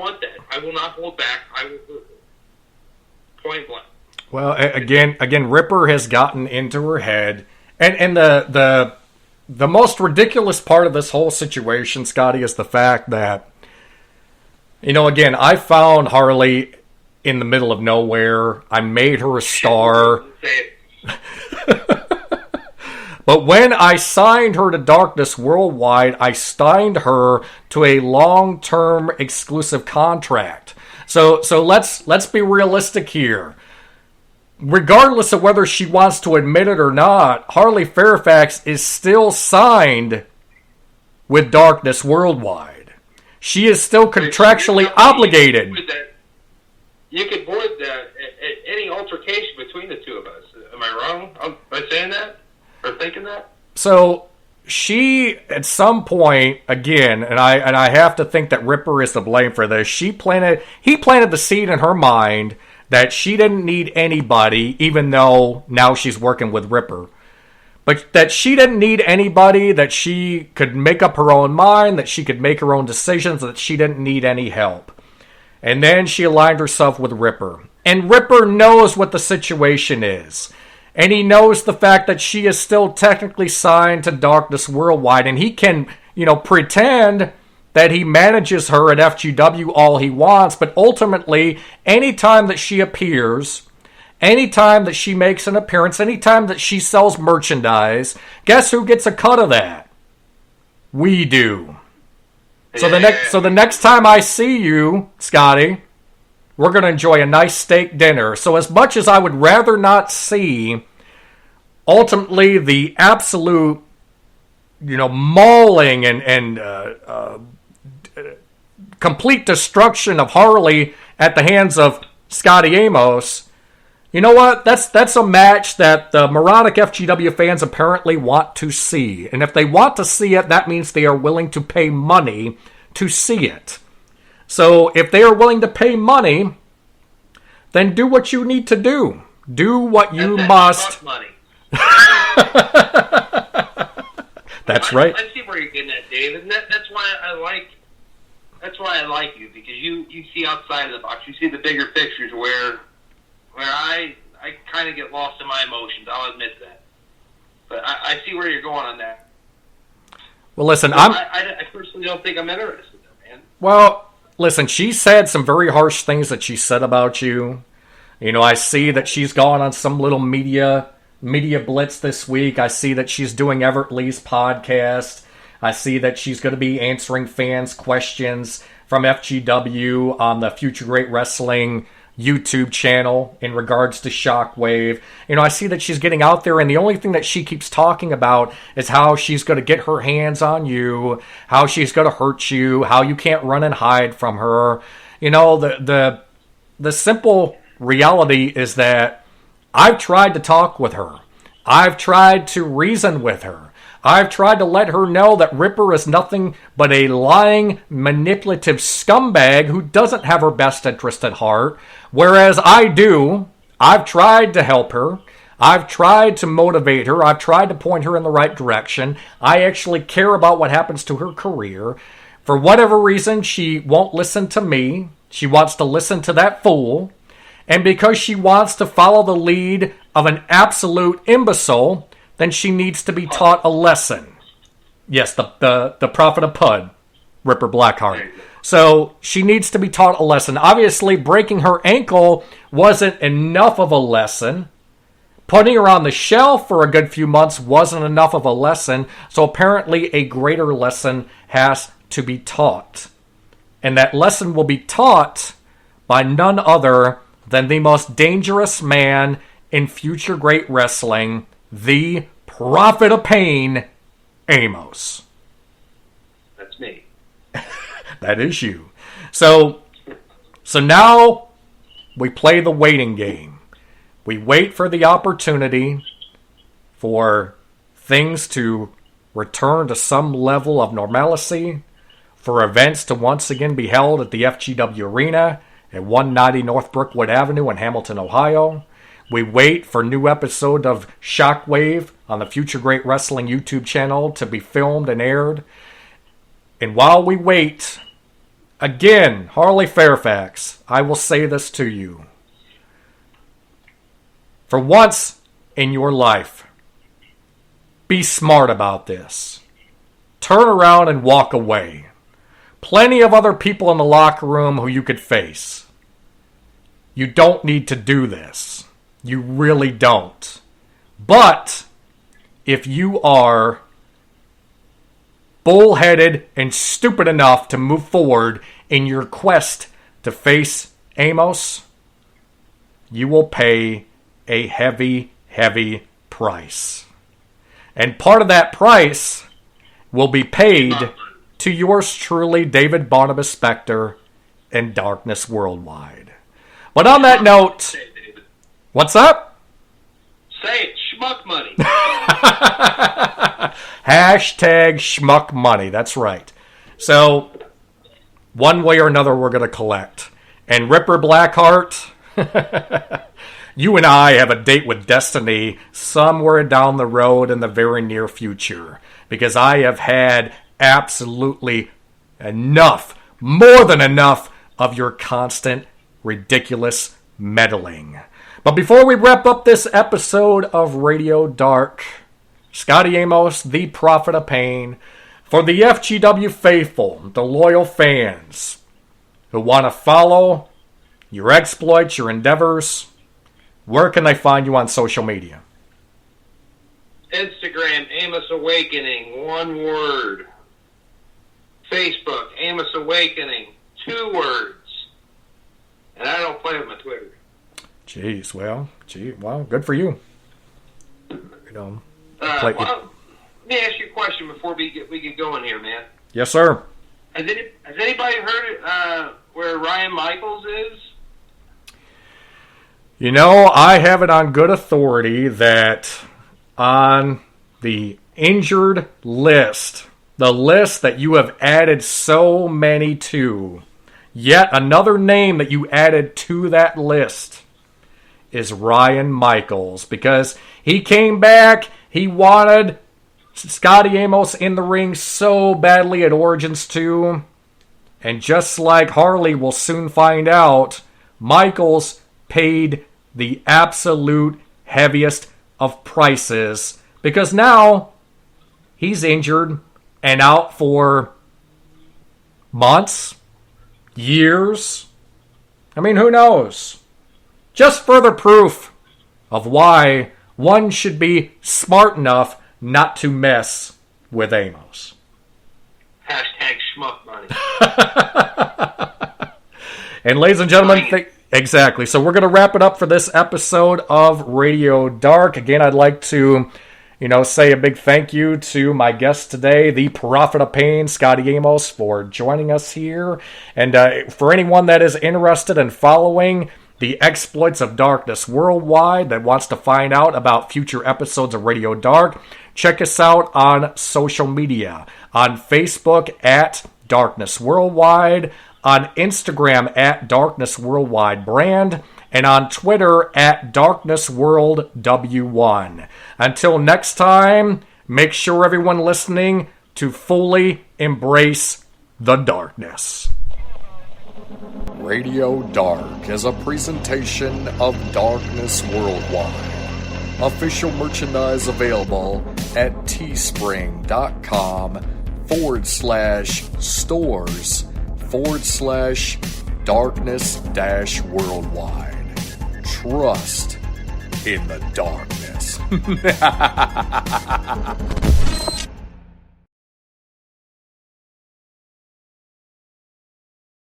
want that. I will not hold back. I will point blank. Well, again, Ripper has gotten into her head, and the most ridiculous part of this whole situation, Scotty, is the fact that, again, I found Harley in the middle of nowhere. I made her a star. But when I signed her to Darkness Worldwide, I signed her to a long-term exclusive contract. So let's be realistic here. Regardless of whether she wants to admit it or not, Harley Fairfax is still signed with Darkness Worldwide. She is still contractually obligated. You could void any altercation between the two of us. Am I wrong by saying that? Or thinking that? So she, at some point, again, and I have to think that Ripper is to blame for this. He planted the seed in her mind that she didn't need anybody, even though now she's working with Ripper. But that she didn't need anybody, that she could make up her own mind, that she could make her own decisions, that she didn't need any help. And then she aligned herself with Ripper. And Ripper knows what the situation is. And he knows the fact that she is still technically signed to Darkness Worldwide. And he can, pretend that he manages her at FGW all he wants. But ultimately, anytime that she appears, anytime that she makes an appearance, anytime that she sells merchandise, guess who gets a cut of that? We do. So the next time I see you, Scotty, we're going to enjoy a nice steak dinner. So as much as I would rather not see, ultimately, the absolute, mauling and complete destruction of Harley at the hands of Scotty Amos, you know what? That's a match that the moronic FGW fans apparently want to see. And if they want to see it, that means they are willing to pay money to see it. So if they are willing to pay money, then do what you need to do. Do what you must. Money. That's right. I see where you're getting at, Dave, and that's why I like you, because you see outside of the box. You see the bigger pictures where I kind of get lost in my emotions. I'll admit that, but I see where you're going on that. Well, listen, I personally don't think I'm interested, man. Well, listen, she said some very harsh things that she said about you. I see that she's gone on some little media blitz this week. I see that she's doing Everett Lee's podcast. I see that she's going to be answering fans' questions from FGW on the Future Great Wrestling YouTube channel in regards to Shockwave. I see that she's getting out there, and the only thing that she keeps talking about is how she's going to get her hands on you, how she's going to hurt you, how you can't run and hide from her. The simple reality is that I've tried to talk with her. I've tried to reason with her. I've tried to let her know that Ripper is nothing but a lying, manipulative scumbag who doesn't have her best interest at heart, whereas I do. I've tried to help her. I've tried to motivate her. I've tried to point her in the right direction. I actually care about what happens to her career. For whatever reason, she won't listen to me. She wants to listen to that fool. And because she wants to follow the lead of an absolute imbecile, then she needs to be taught a lesson. Yes, the prophet of Pud, Ripper Blackhart. So she needs to be taught a lesson. Obviously, breaking her ankle wasn't enough of a lesson. Putting her on the shelf for a good few months wasn't enough of a lesson. So apparently a greater lesson has to be taught. And that lesson will be taught by none other than the most dangerous man in Future Great Wrestling, the Prophet of Pain, Amos. That's me. That is you. So now we play the waiting game. We wait for the opportunity for things to return to some level of normalcy, for events to once again be held at the FGW Arena at 190 North Brookwood Avenue in Hamilton, Ohio. We wait for a new episode of Shockwave on the Future Great Wrestling YouTube channel to be filmed and aired. And while we wait, Again, Harley Fairfax, I will say this to you. For once in your life, be smart about this. Turn around and walk away. Plenty of other people in the locker room who you could face. You don't need to do this. You really don't. But if you are bullheaded and stupid enough to move forward in your quest to face Amos, you will pay a heavy, heavy price. And part of that price will be paid to yours truly, David Barnabas Spector, and Darkness Worldwide. But on that note, Say it, David. What's up? Say it, schmuck money. Hashtag schmuck money. That's right. So, one way or another, we're going to collect. And Ripper Blackheart, you and I have a date with destiny somewhere down the road in the very near future. Because I have had absolutely enough, more than enough, of your constant, ridiculous meddling. But before we wrap up this episode of Radio Dark, Scotty Amos, the Prophet of Pain, for the FGW faithful, the loyal fans who want to follow your exploits, your endeavors, where can they find you on social media? Instagram, Amos Awakening, one word. Facebook, Amos Awakening, 2 words. And I don't play with my Twitter. Well, good for you. Well, let me ask you a question before we get going here, man. Yes, sir. Has anybody heard where Ryan Michaels is? You know, I have it on good authority that on the injured list, the list that you have added so many to, yet another name that you added to that list is Ryan Michaels, because he came back, he wanted Scotty Amos in the ring so badly at Origins 2, and just like Harley will soon find out, Michaels paid the absolute heaviest of prices, because now he's injured and out for months, years. I mean, who knows? Just further proof of why one should be smart enough not to mess with Amos. Hashtag schmuck money. And ladies and gentlemen, exactly. So we're going to wrap it up for this episode of Radio Dark. Again, I'd like to, say a big thank you to my guest today, the Prophet of Pain, Scotty Amos, for joining us here. And for anyone that is interested in following the exploits of Darkness Worldwide, that wants to find out about future episodes of Radio Dark, check us out on social media. On Facebook at Darkness Worldwide, on Instagram at Darkness Worldwide Brand, and on Twitter at Darkness World W1. Until next time, make sure everyone listening to fully embrace the darkness. Radio Dark is a presentation of Darkness Worldwide. Official merchandise available at teespring.com/stores/darkness-worldwide. Trust in the darkness.